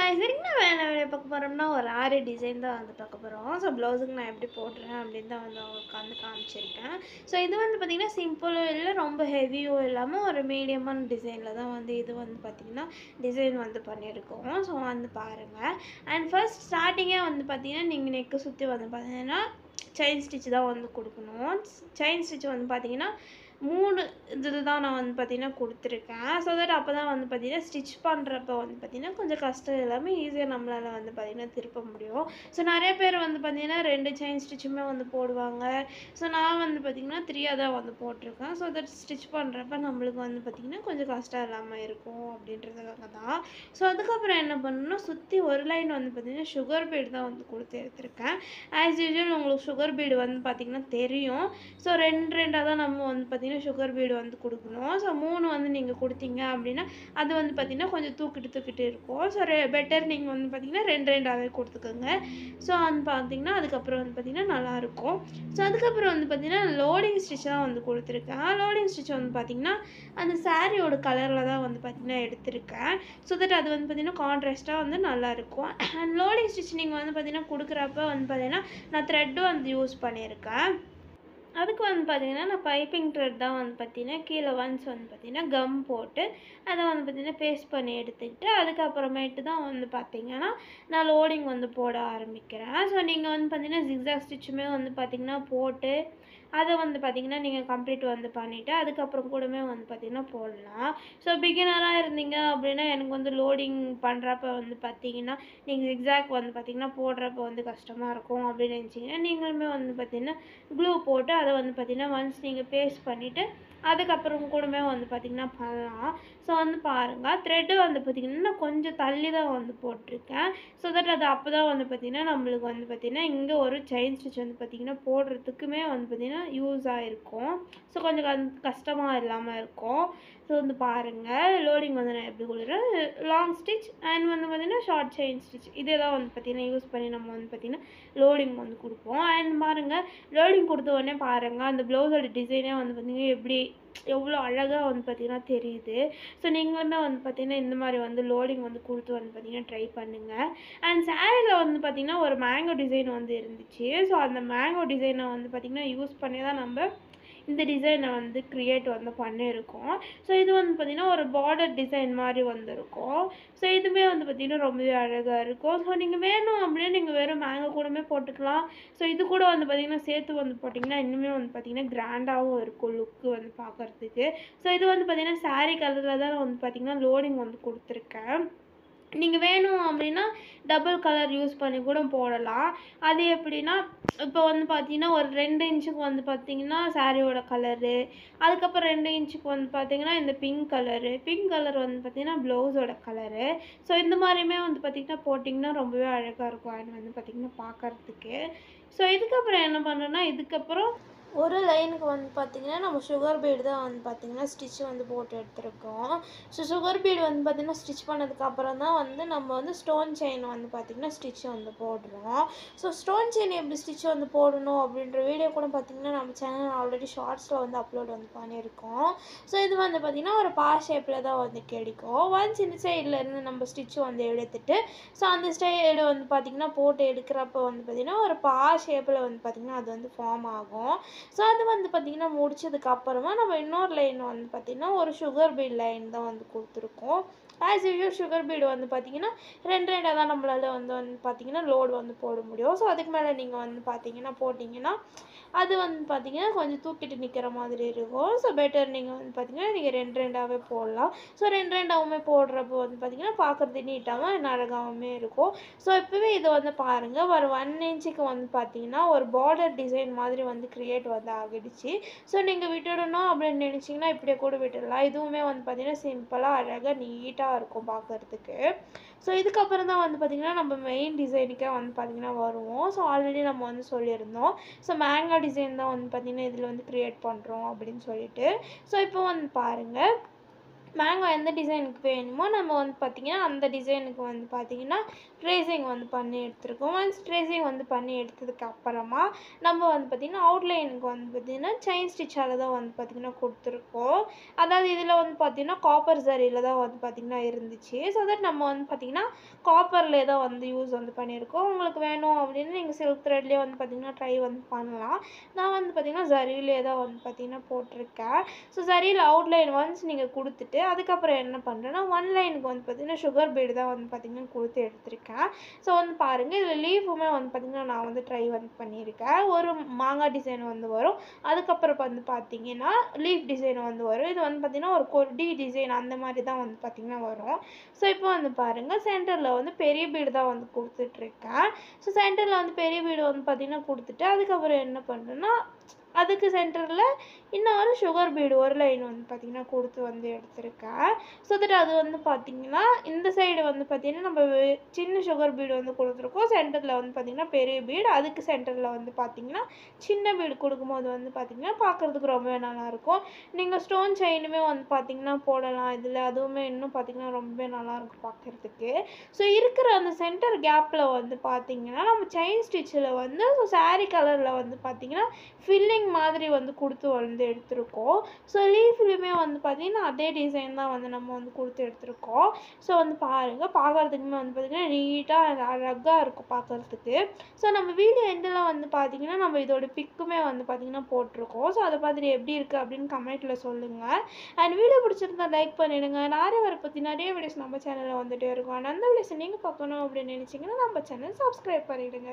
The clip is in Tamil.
சரிங்க நான் என்ன வேலையை பார்க்க போகிறோம்னா ஒரு ஆரி டிசைன் தான் வந்து பார்க்க போகிறோம். ஸோ ப்ளவுஸுக்கு நான் எப்படி போடுறேன் அப்படின்னு தான் வந்து உங்களுக்கு வந்து காமிச்சிருக்கேன். ஸோ இது வந்து பார்த்திங்கன்னா சிம்பிளும் இல்லை, ரொம்ப ஹெவியும் இல்லாமல் ஒரு மீடியமான டிசைனில் தான் வந்து இது வந்து பார்த்திங்கன்னா டிசைன் வந்து பண்ணியிருக்கோம். ஸோ வந்து பாருங்கள். அண்ட் ஃபர்ஸ்ட் ஸ்டார்டிங்கே வந்து பார்த்திங்கன்னா நீங்கள் நெக்கு சுற்றி வந்து பார்த்தீங்கன்னா செயின் ஸ்டிச் தான் வந்து கொடுக்கணும். செயின் ஸ்டிச் வந்து பார்த்திங்கன்னா 3 இதில் தான் நான் வந்து பார்த்திங்கன்னா கொடுத்துருக்கேன். ஸோ தட் அப்போ தான் வந்து பார்த்திங்கன்னா ஸ்டிச் பண்ணுறப்ப வந்து பார்த்திங்கன்னா கொஞ்சம் கஷ்டம் இல்லாமல் ஈஸியாக நம்மளால் வந்து பார்த்திங்கன்னா திருப்ப முடியும். ஸோ நிறைய பேர் வந்து பார்த்திங்கன்னா 2 செயின் ஸ்டிச்சுமே வந்து போடுவாங்க. ஸோ நான் வந்து பார்த்திங்கன்னா 3 தான் வந்து போட்டிருக்கேன். ஸோ தட் ஸ்டிச் பண்ணுறப்ப நம்மளுக்கு வந்து பார்த்திங்கன்னா கொஞ்சம் கஷ்டம் இல்லாமல் இருக்கும் அப்படின்றதுக்காக தான். ஸோ அதுக்கப்புறம் என்ன பண்ணணும்னா சுற்றி ஒரு லைன் வந்து பார்த்திங்கன்னா சுகர் பீடு தான் வந்து கொடுத்து எடுத்திருக்கேன். ஆஸ் யூஸ்வல் உங்களுக்கு சுகர் பீடு வந்து பார்த்திங்கன்னா தெரியும். ஸோ 2 தான் நம்ம வந்து பார்த்திங்கன்னா சுகர் பீடு வந்து கொடுக்கணும். ஸோ 3 வந்து நீங்கள் கொடுத்தீங்க அப்படின்னா அது வந்து பார்த்திங்கன்னா கொஞ்சம் தூக்கிட்டு இருக்கும். ஸோ பெட்டர் நீங்கள் வந்து பார்த்திங்கன்னா 2 கொடுத்துக்கோங்க. ஸோ வந்து பார்த்திங்கன்னா அதுக்கப்புறம் வந்து பார்த்திங்கன்னா நல்லாயிருக்கும். ஸோ அதுக்கப்புறம் வந்து பார்த்திங்கன்னா லோடிங் ஸ்டிச் தான் வந்து கொடுத்துருக்கேன். லோடிங் ஸ்டிச் வந்து பார்த்திங்கன்னா அந்த சாரியோட கலரில் தான் வந்து பார்த்திங்கன்னா எடுத்திருக்கேன். ஸோ தட் அது வந்து பார்த்திங்கன்னா கான்ட்ராஸ்ட்டாக வந்து நல்லாயிருக்கும். அண்ட் லோடிங் ஸ்டிச் நீங்கள் வந்து பார்த்திங்கன்னா கொடுக்குறப்ப வந்து பார்த்திங்கன்னா நான் த்ரெட்டு வந்து யூஸ் பண்ணியிருக்கேன். அதுக்கு வந்து பார்த்திங்கன்னா நான் பைப்பிங் த்ரெட் தான் வந்து பார்த்திங்கன்னா கீழே ஒன்ஸ் வந்து பார்த்திங்கன்னா கம் போட்டு அதை வந்து பார்த்திங்கன்னா பேஸ்ட் பண்ணி எடுத்துக்கிட்டு அதுக்கப்புறமேட்டு தான் வந்து பார்த்திங்கன்னா நான் லோடிங் வந்து போட ஆரம்பிக்கிறேன். ஸோ நீங்கள் வந்து பார்த்திங்கன்னா ஜிக்ஸாக் ஸ்டிச்சுமே வந்து பார்த்திங்கன்னா போட்டு அதை வந்து பார்த்திங்கன்னா நீங்கள் கம்ப்ளீட் வந்து பண்ணிவிட்டு அதுக்கப்புறம் கூடமே வந்து பார்த்திங்கன்னா போடலாம். ஸோ பிகினராக இருந்தீங்க அப்படின்னா எனக்கு வந்து லோடிங் பண்ணுறப்ப வந்து பார்த்திங்கன்னா நீங்கள் ஜிக்ஸாக் வந்து பார்த்திங்கன்னா போடுறப்ப வந்து கஷ்டமாக இருக்கும் அப்படின்னு நினச்சிங்கன்னா நீங்களுமே வந்து பார்த்திங்கன்னா க்ளூ போட்டு அதை வந்து பார்த்திங்கன்னா ஒன்ஸ் நீங்கள் பேஸ்ட் பண்ணிவிட்டு அதுக்கப்புறம் கூடமே வந்து பார்த்திங்கன்னா பண்ணலாம். ஸோ வந்து பாருங்கள் த்ரெட்டு வந்து பார்த்திங்கன்னா நான் கொஞ்சம் தள்ளி தான் வந்து போட்டிருக்கேன். ஸோ தட் அது அப்போ தான் வந்து பார்த்திங்கன்னா நம்மளுக்கு வந்து பார்த்திங்கன்னா இங்கே ஒரு செயின் ஸ்டிச் வந்து பார்த்திங்கன்னா போடுறதுக்குமே வந்து பார்த்திங்கன்னா யூஸ் ஆகிருக்கும். ஸோ கொஞ்சம் கஷ்டமாக இல்லாமல் இருக்கும். ஸோ வந்து பாருங்கள் லோடிங் வந்து நான் எப்படி கொடுக்குறேன் லாங் ஸ்டிச் அண்ட் வந்து பார்த்திங்கன்னா ஷார்ட் செயின் ஸ்டிச் இதே தான் வந்து பார்த்திங்கன்னா யூஸ் பண்ணி நம்ம வந்து பார்த்திங்கன்னா லோடிங் வந்து கொடுப்போம். அண்ட் பாருங்கள் லோடிங் கொடுத்த உடனே பாருங்கள் அந்த ப்ளவுஸோட டிசைனே வந்து பார்த்திங்கன்னா எப்படி எவ்வளோ அழகாக வந்து பார்த்திங்கன்னா தெரியுது. ஸோ நீங்களுமே வந்து பார்த்திங்கன்னா இந்த மாதிரி வந்து லோடிங் வந்து கொடுத்து வந்து பார்த்திங்கன்னா ட்ரை பண்ணுங்கள். அண்ட் சாரியில் வந்து பார்த்திங்கன்னா ஒரு மேங்கோ டிசைன் வந்து இருந்துச்சு. ஸோ அந்த மேங்கோ டிசைனை வந்து பார்த்திங்கன்னா யூஸ் பண்ணி தான் நம்ம இந்த டிசைனை வந்து க்ரியேட் வந்து பண்ணியிருக்கோம். ஸோ இது வந்து பார்த்திங்கன்னா ஒரு பார்டர் டிசைன் மாதிரி வந்திருக்கும். ஸோ இதுவுமே வந்து பார்த்திங்கன்னா ரொம்பவே அழகாக இருக்கும். ஸோ நீங்கள் வேணும் அப்படின்னா நீங்கள் வெறும் மேங்கோ கூடமே போட்டுக்கலாம். ஸோ இது கூட வந்து பார்த்திங்கன்னா சேர்த்து வந்து போட்டிங்கன்னா இன்னுமே வந்து பார்த்திங்கன்னா கிராண்டாகவும் இருக்கும் லுக்கு வந்து பார்க்குறதுக்கு. ஸோ இது வந்து பார்த்திங்கன்னா சாரீ கலரில் தான் வந்து பார்த்திங்கன்னா லோடிங் வந்து கொடுத்துருக்கேன். நீங்கள் வேணும் அப்படின்னா டபுள் கலர் யூஸ் பண்ணி கூட போடலாம். அது எப்படின்னா இப்போ வந்து பார்த்தீங்கன்னா ஒரு 2 இன்ச்சுக்கு வந்து பார்த்திங்கன்னா சாரியோட கலரு, அதுக்கப்புறம் 2 இன்ச்சுக்கு வந்து பார்த்திங்கன்னா இந்த பிங்க் கலர் வந்து பார்த்திங்கன்னா ப்ளவுஸோட கலரு. ஸோ இந்த மாதிரியுமே வந்து பார்த்திங்கன்னா போட்டிங்கன்னா ரொம்பவே அழகாக இருக்கும் அது வந்து பார்த்திங்கன்னா பார்க்குறதுக்கு. ஸோ இதுக்கப்புறம் என்ன பண்ணுறேன்னா இதுக்கப்புறம் ஒரு லைனுக்கு வந்து பார்த்திங்கன்னா நம்ம சுகர் பீடு தான் வந்து பார்த்திங்கன்னா ஸ்டிச் வந்து போட்டு எடுத்துருக்கோம். ஸோ சுகர் பீடு வந்து பார்த்திங்கன்னா ஸ்டிச் பண்ணதுக்கப்புறம் தான் வந்து நம்ம வந்து ஸ்டோன் செயின் வந்து பார்த்திங்கன்னா ஸ்டிச் வந்து போடுறோம். ஸோ ஸ்டோன் செயின் எப்படி ஸ்டிச் வந்து போடணும் அப்படின்ற வீடியோ கூட பார்த்திங்கன்னா நம்ம சேனல் ஆல்ரெடி ஷார்ட்ஸில் வந்து அப்லோட் வந்து பண்ணியிருக்கோம். ஸோ இது வந்து பார்த்திங்கன்னா ஒரு பா ஷேப்பில் தான் வந்து கிடைக்கும். ஒன்ஸ் இந்த சைட்லேருந்து நம்ம ஸ்டிச் வந்து எடுத்துகிட்டு ஸோ அந்த ஸ்டைடு வந்து பார்த்திங்கன்னா போட்டு எடுக்கிறப்ப வந்து பார்த்திங்கன்னா ஒரு பா ஷேப்பில் வந்து பார்த்திங்கன்னா அது வந்து ஃபார்ம் ஆகும். ஸோ அது வந்து பார்த்திங்கன்னா முடிச்சதுக்கப்புறமா நம்ம இன்னொரு லைன் வந்து பார்த்திங்கன்னா ஒரு சுகர் பீட் லைன் தான் வந்து கொடுத்துருக்கோம். ஆஸ் யூஷுவல் சுகர் பீடு வந்து பார்த்திங்கன்னா 2 தான் நம்மளால் வந்து பார்த்திங்கன்னா லோடு வந்து போட முடியும். ஸோ அதுக்கு மேலே நீங்கள் வந்து பார்த்திங்கன்னா போட்டிங்கன்னா அது வந்து பார்த்திங்கன்னா கொஞ்சம் தூக்கிட்டு நிற்கிற மாதிரி இருக்கும். ஸோ பெட்டர் நீங்கள் வந்து பார்த்திங்கன்னா நீங்கள் 2 போடலாம். ஸோ 2 போடுறப்போ வந்து பார்த்திங்கன்னா பார்க்குறது நீட்டாகவும் அழகாகவுமே இருக்கும். ஸோ இப்போவே இதை வந்து பாருங்கள் ஒரு 1 இன்ச்சுக்கு வந்து பார்த்திங்கன்னா ஒரு பார்டர் டிசைன் மாதிரி வந்து க்ரியேட் வந்து ஆகிடுச்சு. ஸோ நீங்கள் விட்டுடணும் அப்படின்னு நினச்சிங்கன்னா இப்படியே கூட விட்டுடலாம். இதுவுமே வந்து பார்த்திங்கன்னா சிம்பிளாக அழகாக நீட்டாக இருக்கும் பார்க்குறதுக்கு. ஸோ இதுக்கப்புறம் தான் வந்து பார்த்திங்கன்னா நம்ம மெயின் டிசைனுக்கே வந்து பார்த்திங்கன்னா வருவோம். ஸோ ஆல்ரெடி நம்ம வந்து சொல்லியிருந்தோம். ஸோ மேங்கோ டிசைன் தான் வந்து பார்த்திங்கன்னா இதில் வந்து க்ரியேட் பண்ணுறோம் அப்படின்னு சொல்லிட்டு. ஸோ இப்போ வந்து பாருங்கள் மேங்கோ எந்த டிசைனுக்கு வேணுமோ நம்ம வந்து பார்த்திங்கன்னா அந்த டிசைனுக்கு வந்து பார்த்திங்கன்னா ட்ரேசிங் வந்து பண்ணி எடுத்துருக்கோம். ஒன்ஸ் ட்ரேசிங் வந்து பண்ணி எடுத்ததுக்கு அப்புறமா நம்ம வந்து பார்த்திங்கன்னா அவுட்லைனுக்கு வந்து பார்த்திங்கன்னா செயின் ஸ்டிச்சால் தான் வந்து பார்த்திங்கன்னா கொடுத்துருக்கோம். அதாவது இதில் வந்து பார்த்திங்கன்னா காப்பர் சரியில் தான் வந்து பார்த்திங்கன்னா இருந்துச்சு. ஸோ தட் நம்ம வந்து பார்த்திங்கன்னா காப்பர்லேயே தான் வந்து யூஸ் வந்து பண்ணியிருக்கோம். உங்களுக்கு வேணும் அப்படின்னு நீங்கள் சில்க் த்ரெட்லேயே வந்து பார்த்திங்கன்னா ட்ரை வந்து பண்ணலாம். நான் வந்து பார்த்திங்கன்னா ஜரியிலே தான் வந்து பார்த்திங்கன்னா போட்டிருக்கேன். ஸோ சரியில் அவுட்லைன் ஒன்ஸ் நீங்கள் கொடுத்துட்டு அதுக்கப்புறம் என்ன பண்ணுறேன்னா ஒன் லைனுக்கு வந்து பார்த்திங்கன்னா சுகர் பீடு தான் வந்து பார்த்திங்கன்னா கொடுத்து எடுத்திருக்கேன். ஸோ வந்து பாருங்கள் இதில் லீஃபுமே வந்து பார்த்திங்கன்னா நான் வந்து ட்ரை வந்து பண்ணியிருக்கேன். ஒரு மாங்காய் டிசைன் வந்து வரும். அதுக்கப்புறம் வந்து பார்த்திங்கன்னா லீஃப் டிசைன் வந்து வரும். இது வந்து பார்த்திங்கன்னா ஒரு கொடி டிசைன் அந்த மாதிரி தான் வந்து பார்த்திங்கன்னா வரும். ஸோ இப்போ வந்து பாருங்கள் சென்டரில் வந்து பெரிய பீடு தான் வந்து கொடுத்துட்ருக்கேன். ஸோ சென்டரில் வந்து பெரிய பீடு வந்து பார்த்திங்கன்னா கொடுத்துட்டு அதுக்கப்புறம் என்ன பண்ணுறேன்னா அதுக்கு சென்டரில் இன்னொரு சுகர் பீடு ஒரு லைன் வந்து பார்த்திங்கன்னா கொடுத்து வந்து எடுத்திருக்கேன். ஸோ தட் அது வந்து பார்த்திங்கன்னா இந்த சைடு வந்து பார்த்திங்கன்னா நம்ம சின்ன சுகர் பீடு வந்து கொடுத்துருக்கோம். சென்டரில் வந்து பார்த்திங்கன்னா பெரிய பீடு, அதுக்கு சென்டரில் வந்து பார்த்திங்கன்னா சின்ன பீடு கொடுக்கும்போது வந்து பார்த்திங்கன்னா பார்க்குறதுக்கு ரொம்பவே நல்லாயிருக்கும். நீங்கள் ஸ்டோன் செயினுமே வந்து பார்த்திங்கன்னா போடலாம் இதில். அதுவுமே இன்னும் பார்த்திங்கன்னா ரொம்பவே நல்லாயிருக்கும் பார்க்குறதுக்கு. ஸோ இருக்கிற அந்த சென்டர் கேப்பில் வந்து பார்த்திங்கன்னா நம்ம செயின் ஸ்டிச்சில் வந்து சாரீ கலரில் வந்து பார்த்திங்கன்னா ஃபில்லிங் மாதிரி வந்து கொடுத்து வந்து எடுத்திருக்கோம். ஸோ லீஃப்லையுமே வந்து பார்த்திங்கன்னா அதே டிசைன் தான் வந்து நம்ம வந்து கொடுத்து எடுத்திருக்கோம். ஸோ வந்து பாருங்கள் பார்க்குறதுக்குமே வந்து பார்த்திங்கன்னா நீட்டாக அழகாக இருக்கும் பார்க்குறதுக்கு. ஸோ நம்ம வீடியோ எண்டில் வந்து பார்த்திங்கன்னா நம்ம இதோட பிக்குமே வந்து பார்த்திங்கன்னா போட்டிருக்கோம். ஸோ அதை பார்த்துட்டு எப்படி இருக்குது அப்படின்னு கமெண்ட்டில் சொல்லுங்கள். அண்ட் வீடியோ பிடிச்சிருந்தா லைக் பண்ணிவிடுங்க. நாரை வரை பற்றி நிறைய வீடியோஸ் நம்ம சேனலில் வந்துகிட்டே இருக்கும். அண்ட் அந்த வீடியோஸை நீங்கள் பார்க்கணும் அப்படின்னு நினச்சிங்கன்னா நம்ம சேனல் சப்ஸ்கிரைப் பண்ணிவிடுங்க.